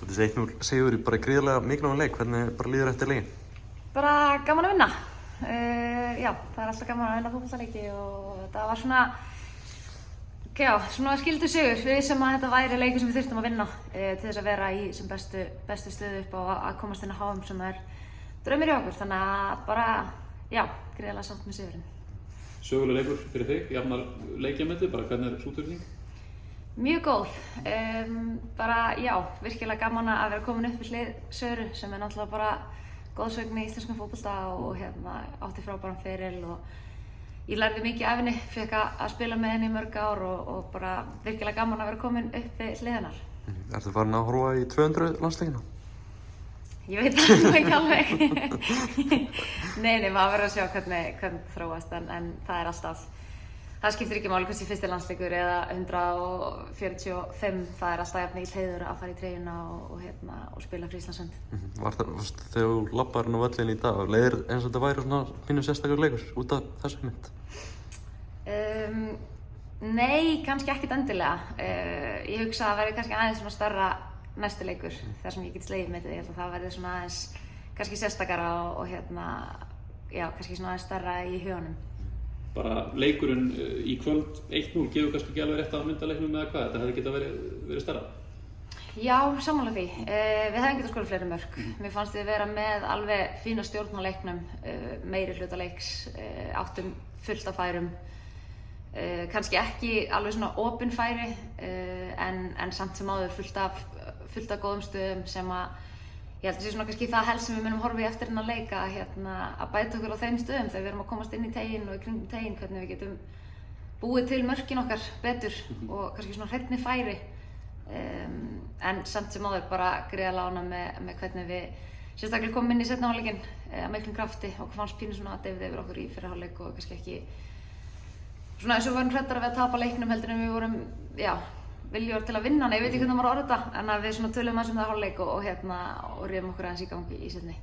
Þetta er 1-0 sigur í bara gríðarlega mikilvægan leik. Hvernig bara líður eftir leikinn? Bara gaman að vinna. Já, það er alltaf gaman að vinna fótboltaleiki og þetta var svona skildur sigur. Við vissum að þetta væri leikur sem við þurftum að vinna til þess að vera í sem bestu stöðu upp á að komast inn á HM sem er draumur hjá okkur. Þannig að bara, já, gríðarlega sátt með sigurinn. Söguleg leikur fyrir þig, jafnar leikjametið, bara hvernig er sú tilfinning? Mjög góð. Bara, já, virkilega gaman að vera komin upp við hlið Söru sem er náttúrulega bara góðsögn í íslenskum fótbolta og átti frábæran feril og ég lærði mikið af henni, fékk að spila með henni í mörg ár og bara virkilega gaman að vera komin upp við hlið hennar. Ertu farin að horfa í 200 landsleikina? Ég veit það nú ekki alveg. Nei, maður verður að sjá hvernig þróast en það er alltaf, það skiptir ekki máli hvort sé fyrsti landsleikur eða 145, það er alltaf jafn mikill heiður að fara í treyjuna og spila fyrir Íslands hönd. Þegar þú labbar inn á völlinn í dag, leiðir eins og þetta væri svona pínu sérstakur leikur út af þessu mynd? Nei, kannski ekkert endilega. Ég hugsa að það verði kannski aðeins svona stærra næsti leikur þar sem ég get slegið metið. Ég held að það verði svona aðeins kannski sérstakara og já, kannski svona aðeins stærra í huganum. Bara leikurinn í kvöld 1-0 gefur kannski ekki alveg rétt að mynda leiknum eða hvað? Þetta hefði getað verið stærra? Já, sammála því. Við hefðum getað skorað fleiri mörk. Mér fannst við vera með alveg fína stjórn á leiknum, meiri hluta leiks, áttum fullt af færum. Kannski ekki alveg svona opin færi en samt sem áður fullt af góðum stöðum sem að ég held að sé svona kannski það helst sem við munum horfa í eftir hennar leik að bæta okkur á þeim stöðum þegar við erum að komast inn í teginn og í kringum teginn, hvernig við getum búið til mörkin okkar betur og kannski svona hreinni færi en samt sem áður bara gríðarlega ánægð með hvernig við sérstaklega komum inn í seinni hálfleikinn að miklum krafti og fannst pínu svona að deyfið yfir okkur í fyrri hálfleik og kannski ekki svona eins og við vorum hræddara við að tapa leiknum heldur en við vorum, já, viljur til að vinna hann, ég veit ekki hvernig maður orða þetta, en að við svona tölum aðeins það hálfleik og réðum okkur aðeins í gangi í seinni.